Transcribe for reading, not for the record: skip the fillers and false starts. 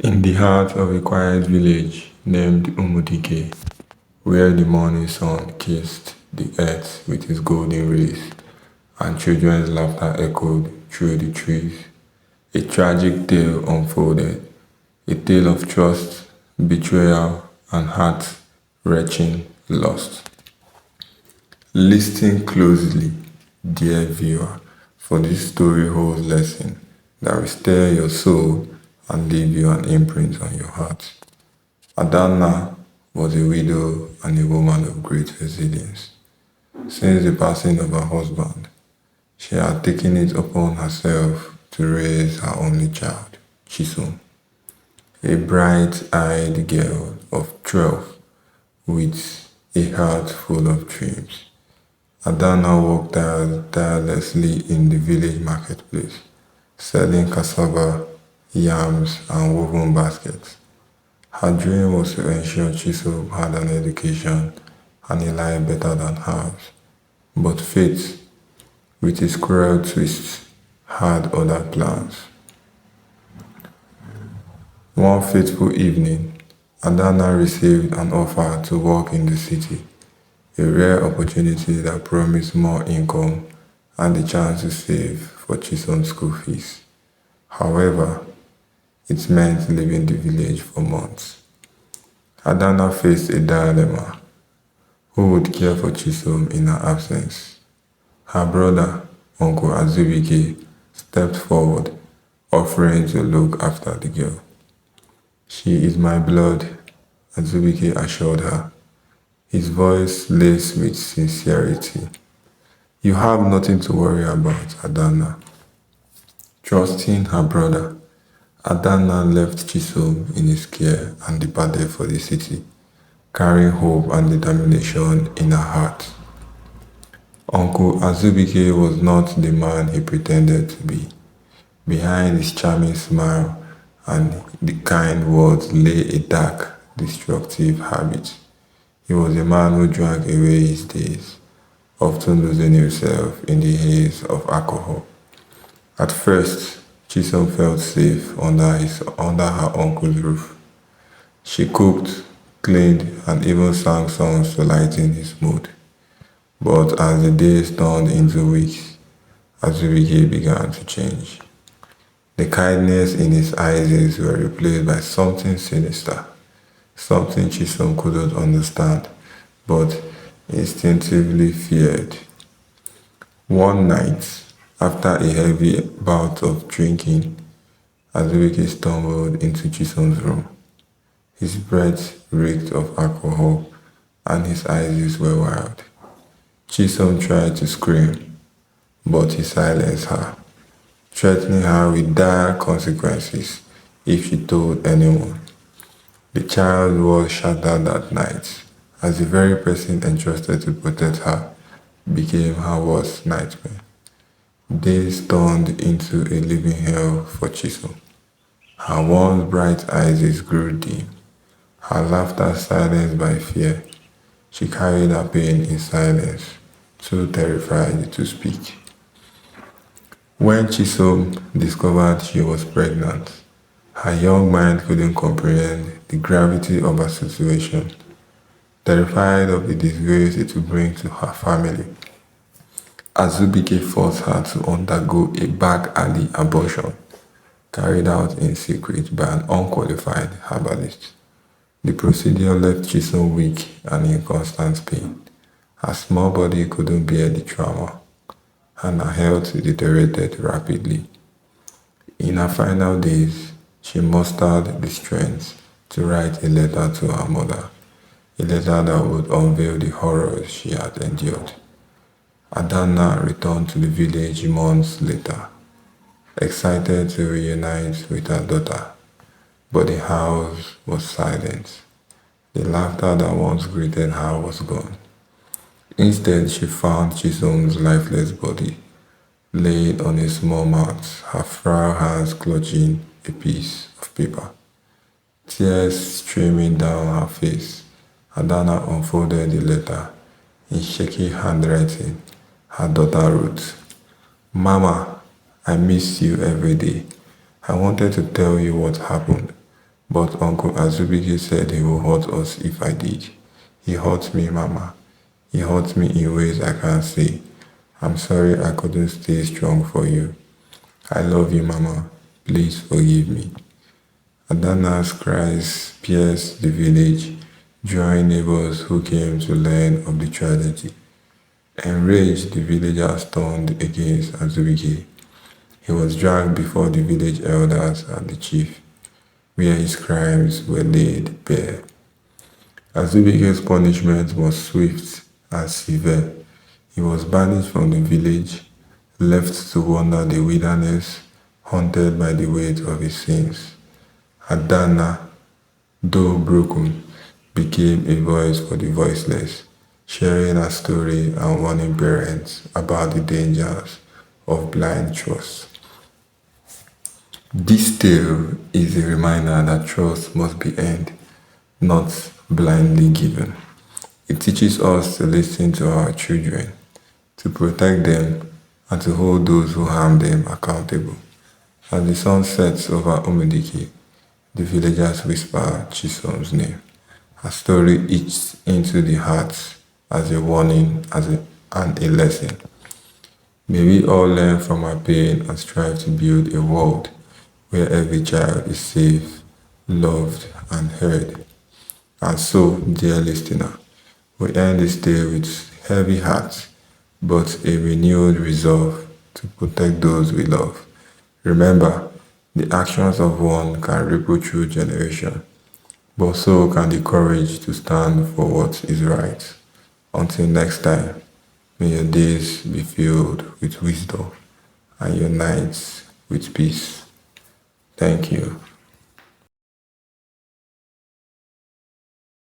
In the heart of a quiet village named Umudike, where the morning sun kissed the earth with its golden rays and children's laughter echoed through the trees, a tragic tale unfolded, a tale of trust, betrayal, and heart-wrenching loss. Listen closely, dear viewer, for this story holds lessons that will stir your soul and leave you an imprint on your heart. Adana was a widow and a woman of great resilience. Since the passing of her husband, she had taken it upon herself to raise her only child, Chisom, a bright-eyed girl of 12 with a heart full of dreams. Adana worked tirelessly in the village marketplace, selling cassava, yams, and woven baskets. Her dream was to ensure Chisom had an education and a life better than hers. But fate, with its cruel twists, had other plans. One fateful evening, Adana received an offer to work in the city, a rare opportunity that promised more income and the chance to save for Chisholm's school fees. However, it meant leaving the village for months. Adana faced a dilemma. Who would care for Chisom in her absence? Her brother, Uncle Azubike, stepped forward, offering to look after the girl. She is my blood, Azubike assured her, his voice laced with sincerity. You have nothing to worry about, Adana. Trusting her brother, Adana left Chisom in his care and departed for the city, carrying hope and determination in her heart. Uncle Azubike was not the man he pretended to be. Behind his charming smile and the kind words lay a dark, destructive habit. He was a man who drank away his days, often losing himself in the haze of alcohol. At first, Chisom felt safe under her uncle's roof. She cooked, cleaned, and even sang songs to lighten his mood. But as the days turned into weeks, Azubike began to change. The kindness in his eyes were replaced by something sinister, something Chisom couldn't understand, but instinctively feared. One night, after a heavy bout of drinking, Azubike stumbled into Chisom's room. His breath reeked of alcohol, and his eyes were wild. Chisom tried to scream, but he silenced her, threatening her with dire consequences if she told anyone. The child was shattered that night, as the very person entrusted to protect her became her worst nightmare. Days turned into a living hell for Chisom. Her once bright eyes grew dim, her laughter silenced by fear. She carried her pain in silence, too terrified to speak. When Chisom discovered she was pregnant, her young mind couldn't comprehend the gravity of her situation. Terrified of the disgrace it would bring to her family, Azubike forced her to undergo a back alley abortion carried out in secret by an unqualified herbalist. The procedure left Chisom weak and in constant pain. Her small body couldn't bear the trauma, and her health deteriorated rapidly. In her final days, she mustered the strength to write a letter to her mother, a letter that would unveil the horrors she had endured. Adana returned to the village months later, excited to reunite with her daughter, but the house was silent. The laughter that once greeted her was gone. Instead, she found Chisholm's lifeless body, laid on a small mat, her frail hands clutching a piece of paper. Tears streaming down her face, Adana unfolded the letter. In shaky handwriting, her daughter wrote, "Mama, I miss you every day. I wanted to tell you what happened, But Uncle Azubike said he will hurt us if I did. He hurt me, Mama. He hurt me in ways I can't say. I'm sorry I couldn't stay strong for you. I love you, Mama. Please forgive me. Adana's cries pierced the village, drawing neighbors who came to learn of the tragedy. Enraged, the villagers turned against Azubike. He was dragged before the village elders and the chief, where his crimes were laid bare. Azubike's punishment was swift and severe. He was banished from the village, left to wander the wilderness, haunted by the weight of his sins. Adana, though broken, became a voice for the voiceless, sharing her story and warning parents about the dangers of blind trust. This tale is a reminder that trust must be earned, not blindly given. It teaches us to listen to our children, to protect them, and to hold those who harm them accountable. As the sun sets over Umudiki, the villagers whisper Chisholm's name. Her story eats into the hearts as a warning and a lesson. May we all learn from our pain and strive to build a world where every child is safe, loved, and heard. And so, dear listener, we end this day with heavy hearts, but a renewed resolve to protect those we love. Remember, the actions of one can ripple through generations, but so can the courage to stand for what is right. Until next time, may your days be filled with wisdom and your nights with peace. Thank you.